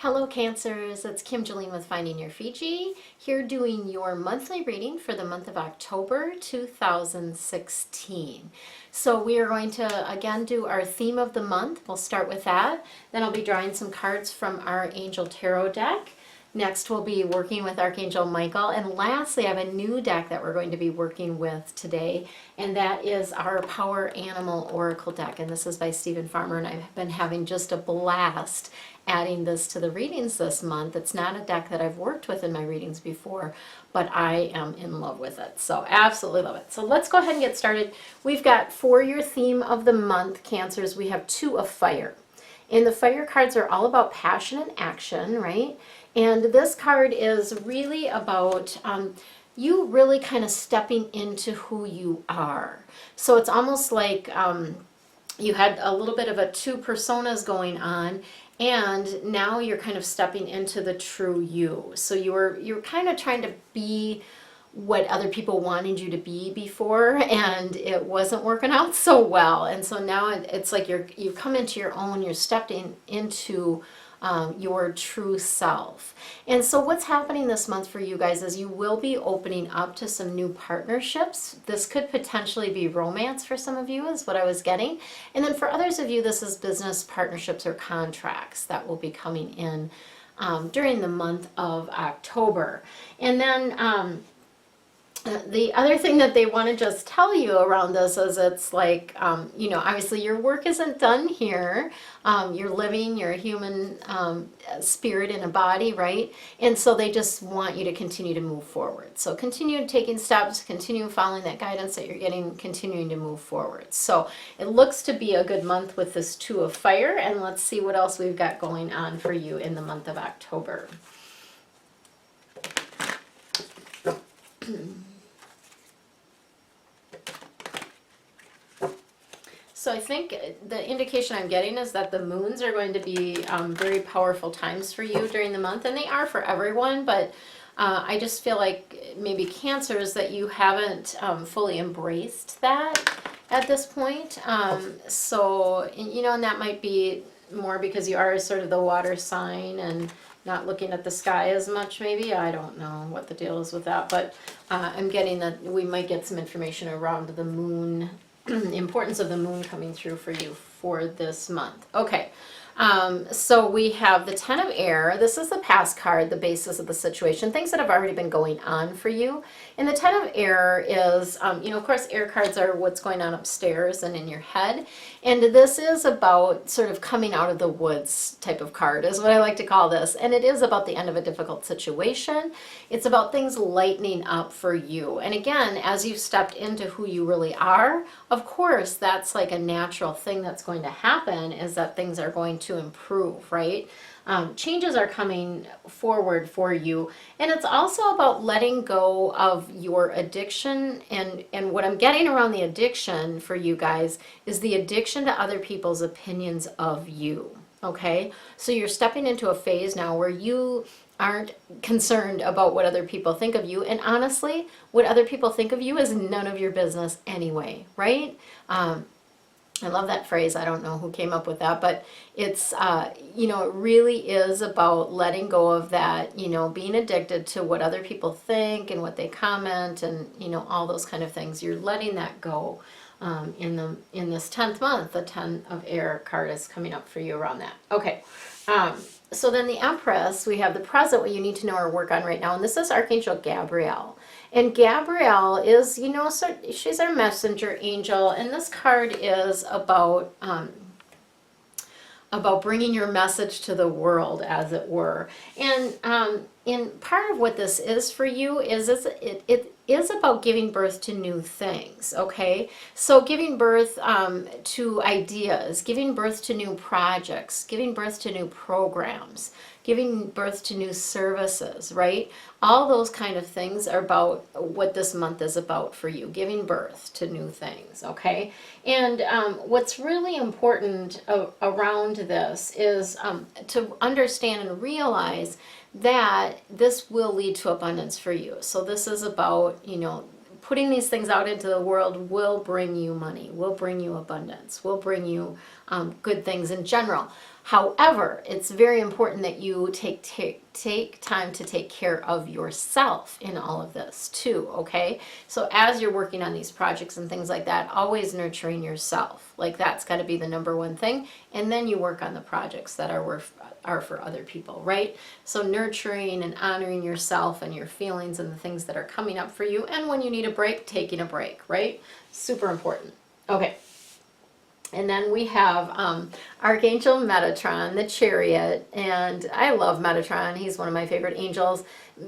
Hello Cancers, it's Kim Jolene with Finding Your Fiji, here doing your monthly reading for the month of October 2016. So we are going to again do our theme of the month. We'll start with that. Then I'll be drawing some cards from our Angel Tarot deck. Next we'll be working with Archangel Michael. And lastly, I have a new deck that we're going to be working with today. And that is our Power Animal Oracle deck. And this is by Stephen Farmer. And I've been having just a blast adding this to the readings this month. It's not a deck that I've worked with in my readings before, but I am in love with it. So absolutely love it. So let's go ahead and get started. We've got for your theme of the month, Cancers, we have Two of Fire. And the fire cards are all about passion and action, right? And this card is really about you really kind of stepping into who you are. So it's almost like you had a little bit of a two personas going on, and now you're kind of stepping into the true you. So you're kind of trying to be what other people wanted you to be before, and it wasn't working out so well. And so now it's like you've come into your own, you're stepping into your true self. And so what's happening this month for you guys is you will be opening up to some new partnerships. This could potentially be romance for some of you, is what I was getting. And then for others of you, this is business partnerships or contracts that will be coming in during the month of October. And then the other thing that they want to just tell you around this is it's like, obviously your work isn't done here. You're living, you're a human spirit in a body, right? And so they just want you to continue to move forward. So continue taking steps, continue following that guidance that you're getting, continuing to move forward. So it looks to be a good month with this Two of Fire. And let's see what else we've got going on for you in the month of October. So I think the indication I'm getting is that the moons are going to be very powerful times for you during the month, and they are for everyone, but I just feel like maybe Cancers that you haven't fully embraced that at this point. And that might be more because you are sort of the water sign and not looking at the sky as much, maybe. I don't know what the deal is with that, but I'm getting that we might get some information around the moon, importance of the moon coming through for you for this month. Okay, so we have the Ten of Air. This is the past card, the basis of the situation, things that have already been going on for you. And the Ten of Air is, of course, air cards are what's going on upstairs and in your head. And this is about sort of coming out of the woods type of card is what I like to call this. And it is about the end of a difficult situation. It's about things lightening up for you. And again, as you've stepped into who you really are, of course, that's like a natural thing that's going to happen, is that things are going to improve, right? Changes are coming forward for you. And it's also about letting go of your addiction. And what I'm getting around the addiction for you guys is the addiction to other people's opinions of you. Okay? So you're stepping into a phase now where you aren't concerned about what other people think of you. And honestly, what other people think of you is none of your business anyway, right? I love that phrase. I don't know who came up with that, but it's, it really is about letting go of that, being addicted to what other people think and what they comment and, all those kind of things. You're letting that go in this 10th month. The 10 of Air card is coming up for you around that. Okay. So then the Empress, we have the present, what you need to know or work on right now. And this is Archangel Gabrielle. And Gabrielle is, she's our messenger angel. And this card is about bringing your message to the world, as it were. And in part of what this is for you is it is about giving birth to new things, okay? So giving birth to ideas, giving birth to new projects, giving birth to new programs, giving birth to new services, right? All those kind of things are about what this month is about for you, giving birth to new things, okay? And what's really important around this is to understand and realize that this will lead to abundance for you. So this is about, putting these things out into the world will bring you money, will bring you abundance, will bring you good things in general. However, it's very important that you take time to take care of yourself in all of this too, okay? So as you're working on these projects and things like that, always nurturing yourself. Like that's got to be the number one thing. And then you work on the projects that are for other people, right? So nurturing and honoring yourself and your feelings and the things that are coming up for you. And when you need a break, taking a break, right? Super important. Okay. And then we have Archangel Metatron, the Chariot, and I love Metatron. He's one of my favorite angels,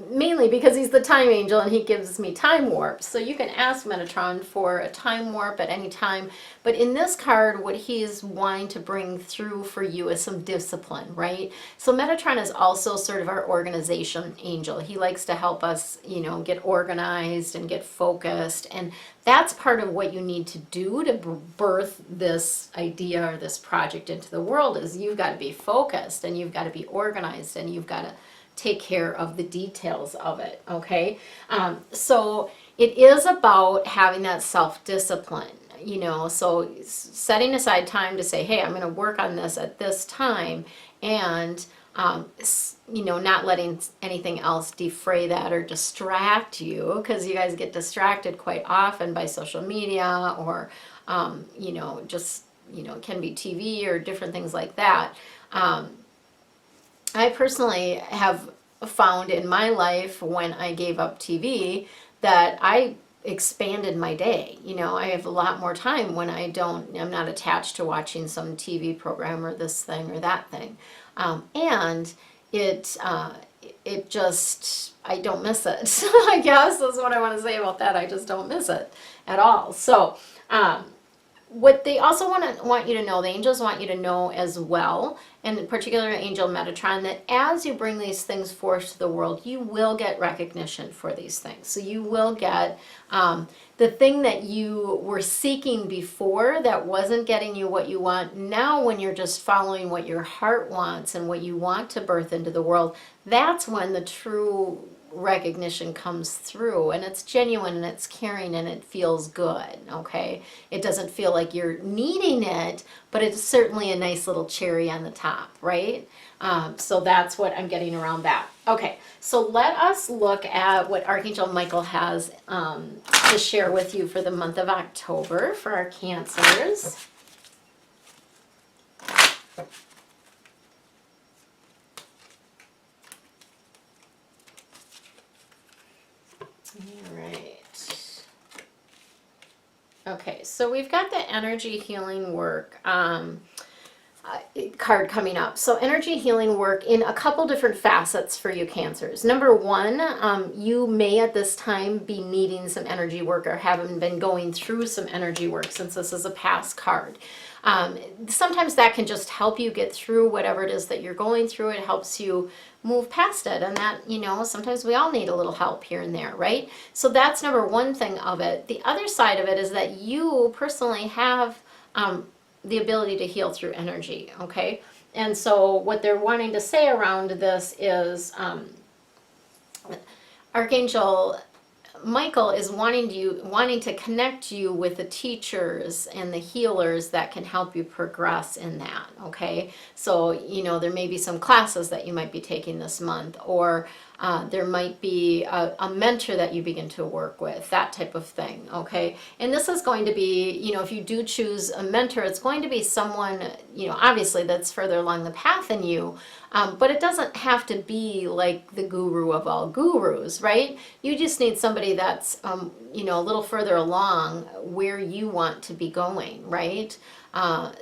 mainly because he's the time angel and he gives me time warps. So you can ask Metatron for a time warp at any time. But in this card, what he's wanting to bring through for you is some discipline, right? So Metatron is also sort of our organization angel. He likes to help us, you know, get organized and get focused. And that's part of what you need to do to birth this idea or this project into the world is you've got to be focused and you've got to be organized and you've got to take care of the details of it, okay? So it is about having that self-discipline, you know, so setting aside time to say, hey, I'm going to work on this at this time and, you know, not letting anything else defray that or distract you because you guys get distracted quite often by social media or, you know, just, you know, it can be TV or different things like that. I personally have found in my life when I gave up TV that I expanded my day. You know, I have a lot more time when I'm not attached to watching some TV program or this thing or that thing. And it just, I don't miss it. I guess that's what I want to say about that. I just don't miss it at all. So, what they also want you to know, the angels want you to know as well, and in particular Angel Metatron, that as you bring these things forth to the world, you will get recognition for these things. So you will get the thing that you were seeking before that wasn't getting you what you want. Now when you're just following what your heart wants and what you want to birth into the world, that's when the true recognition comes through, and it's genuine and it's caring and it feels good, okay? It doesn't feel like you're needing it, but it's certainly a nice little cherry on the top, right? So that's what I'm getting around that. Okay, so let us look at what Archangel Michael has to share with you for the month of October for our Cancers. All right. Okay, so we've got the energy healing work card coming up. So energy healing work in a couple different facets for you Cancers. Number one, you may at this time be needing some energy work or haven't been going through some energy work since this is a past card. Sometimes that can just help you get through whatever it is that you're going through. It helps you move past it, and that, you know, sometimes we all need a little help here and there, right? So that's number one thing of it. The other side of it is that you personally have the ability to heal through energy, okay? And so what they're wanting to say around this is Archangel Michael is wanting to connect you with the teachers and the healers that can help you progress in that, okay? So, you know, there may be some classes that you might be taking this month, or there might be a mentor that you begin to work with, that type of thing, okay? And this is going to be, you know, if you do choose a mentor, it's going to be someone, you know, obviously that's further along the path than you, but it doesn't have to be like the guru of all gurus, right? You just need somebody that's, you know, a little further along where you want to be going, right?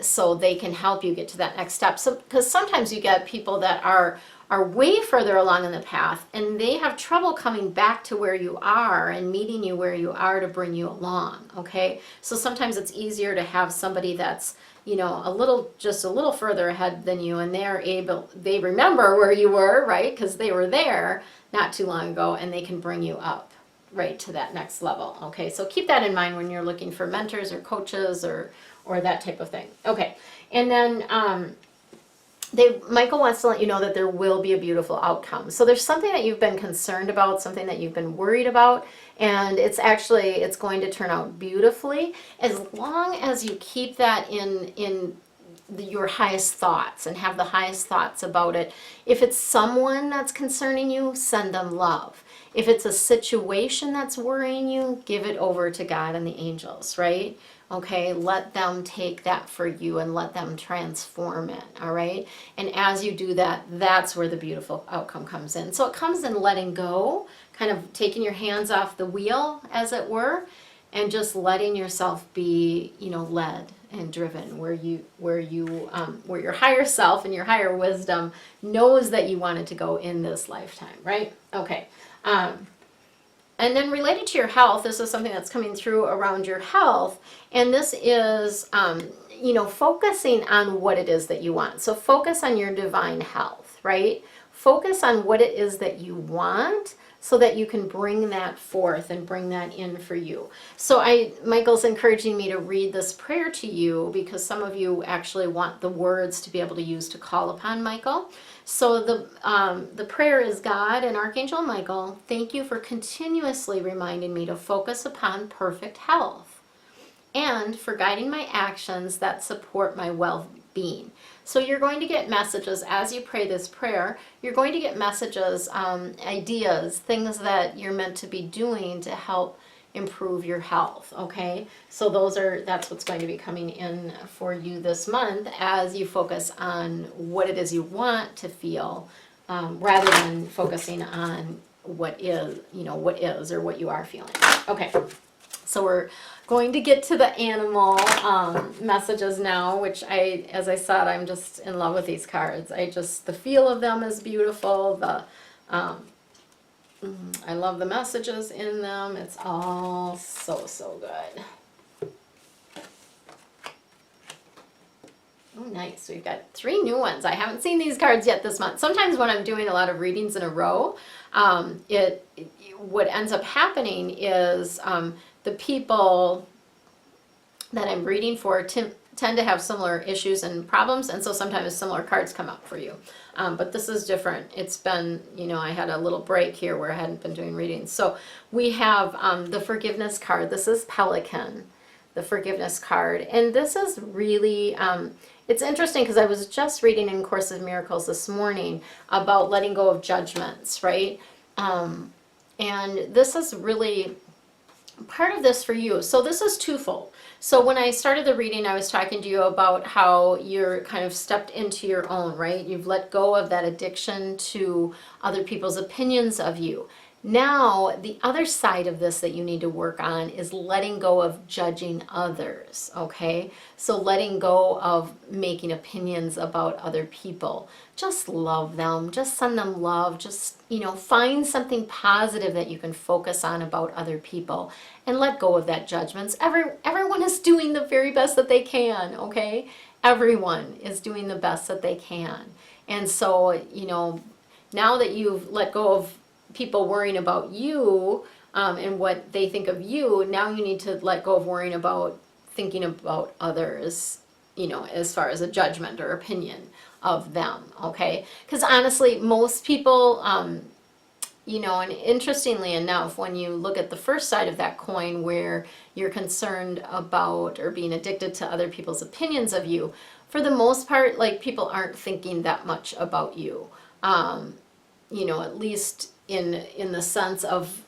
So they can help you get to that next step. So, because sometimes you get people that are way further along in the path and they have trouble coming back to where you are and meeting you where you are to bring you along, okay? So sometimes it's easier to have somebody that's, you know, just a little further ahead than you, and they remember where you were, right? Because they were there not too long ago, and they can bring you up right to that next level, okay? So keep that in mind when you're looking for mentors or coaches or that type of thing. Okay, and then Michael wants to let you know that there will be a beautiful outcome. So there's something that you've been concerned about, something that you've been worried about, and it's going to turn out beautifully as long as you keep that in your highest thoughts and have the highest thoughts about it. If it's someone that's concerning you, send them love. If it's a situation that's worrying you, give it over to God and the angels, right? Okay, let them take that for you and let them transform it, all right? And as you do that, that's where the beautiful outcome comes in. So it comes in letting go, kind of taking your hands off the wheel, as it were, and just letting yourself be, led and driven where your higher self and your higher wisdom knows that you wanted to go in this lifetime, right? Okay. And then related to your health, this is something that's coming through around your health, and this is, focusing on what it is that you want. So focus on your divine health, right? Focus on what it is that you want so that you can bring that forth and bring that in for you. So Michael's encouraging me to read this prayer to you because some of you actually want the words to be able to use to call upon Michael. So the prayer is, God and Archangel Michael, thank you for continuously reminding me to focus upon perfect health and for guiding my actions that support my well-being. So you're going to get messages as you pray this prayer. You're going to get messages, ideas, things that you're meant to be doing to help improve your health, okay? So that's what's going to be coming in for you this month as you focus on what it is you want to feel, rather than focusing on what is or what you are feeling. Okay, so we're going to get to the animal messages now, which as I said, I'm just in love with these cards. The feel of them is beautiful. I love the messages in them. It's all so good. Oh, nice. We've got 3 new ones. I haven't seen these cards yet this month. Sometimes when I'm doing a lot of readings in a row, what ends up happening is the people that I'm reading for tend to have similar issues and problems, and so sometimes similar cards come up for you. But this is different. It's been, I had a little break here where I hadn't been doing readings. So we have the forgiveness card. This is Pelican, the forgiveness card. And this is really, it's interesting because I was just reading in Course of Miracles this morning about letting go of judgments, right? And this is really part of this for you. So this is twofold. So when I started the reading, I was talking to you about how you're kind of stepped into your own, right? You've let go of that addiction to other people's opinions of you. Now, the other side of this that you need to work on is letting go of judging others, okay? So letting go of making opinions about other people. Just love them. Just send them love. Just, find something positive that you can focus on about other people and let go of that judgments. Everyone is doing the very best that they can, okay? Everyone is doing the best that they can. And so, now that you've let go of people worrying about you and what they think of you, now you need to let go of worrying about thinking about others, as far as a judgment or opinion of them, okay? Because honestly, most people, and interestingly enough, when you look at the first side of that coin where you're concerned about or being addicted to other people's opinions of you, for the most part, people aren't thinking that much about you, at least in the sense of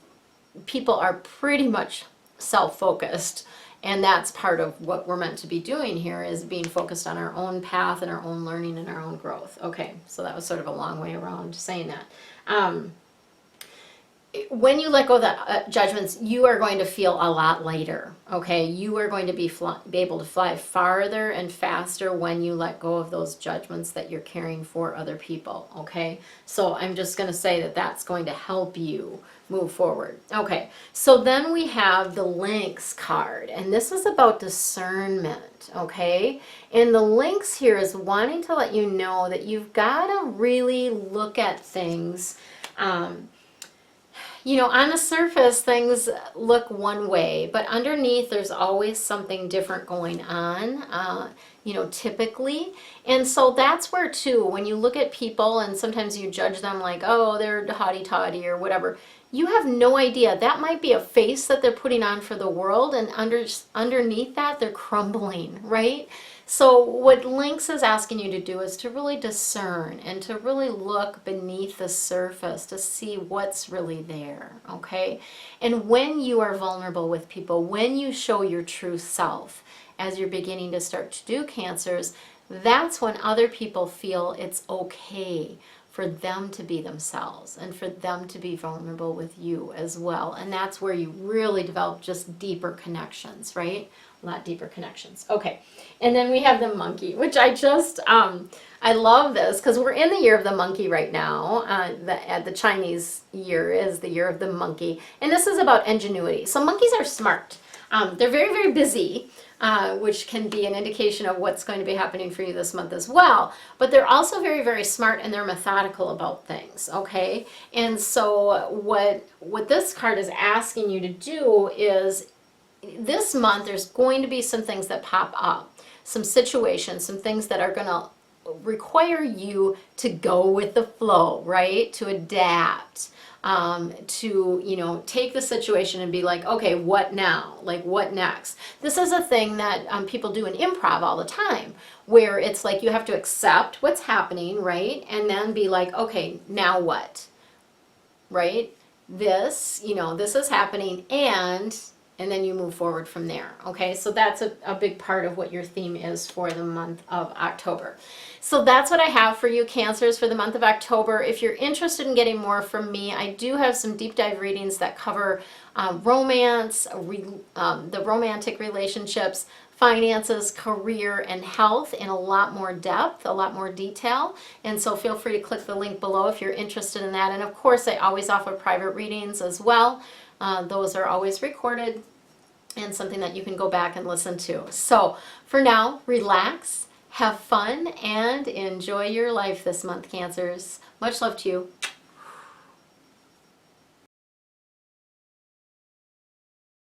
people are pretty much self-focused, and that's part of what we're meant to be doing here, is being focused on our own path and our own learning and our own growth. Okay, so that was sort of a long way around saying that. When you let go of that judgments, you are going to feel a lot lighter, okay? You are going to be able to fly farther and faster when you let go of those judgments that you're carrying for other people, okay? So I'm just going to say that that's going to help you move forward. Okay, so then we have the Lynx card, and this is about discernment, okay? And the Lynx here is wanting to let you know that you've got to really look at things. On the surface, things look one way, but underneath there's always something different going on, typically. And so that's where, too, when you look at people and sometimes you judge them like, oh, they're haughty-toddy or whatever, you have no idea. That might be a face that they're putting on for the world, and underneath that, they're crumbling, right? So what Lynx is asking you to do is to really discern and to really look beneath the surface to see what's really there, okay? And when you are vulnerable with people, when you show your true self, as you're beginning to start to do Cancers, that's when other people feel it's okay for them to be themselves and for them to be vulnerable with you as well. And that's where you really develop just deeper connections, right? A lot deeper connections. Okay. And then we have the monkey, which I just, I love this because we're in the year of the monkey right now. The Chinese year is the year of the monkey. And this is about ingenuity. So monkeys are smart. They're very, very busy. Which can be an indication of what's going to be happening for you this month as well. But they're also very, very smart and they're methodical about things, okay? And so what this card is asking you to do is this month there's going to be some things that pop up, some situations, some things that are going to require you to go with the flow, right? To adapt. To take the situation and be like, okay, what now? Like, what next? This is a thing that people do in improv all the time, where it's like you have to accept what's happening, right? And then be like, okay, now what? Right? This is happening, and then you move forward from there. Okay, so that's a big part of what your theme is for the month of October. So that's what I have for you, Cancers, for the month of October. If you're interested in getting more from me, I do have some deep dive readings that cover romance, the romantic relationships, finances, career, and health in a lot more depth, a lot more detail. And so feel free to click the link below if you're interested in that. And of course, I always offer private readings as well. Those are always recorded and something that you can go back and listen to. So for now, relax, have fun, and enjoy your life this month, Cancers. Much love to you.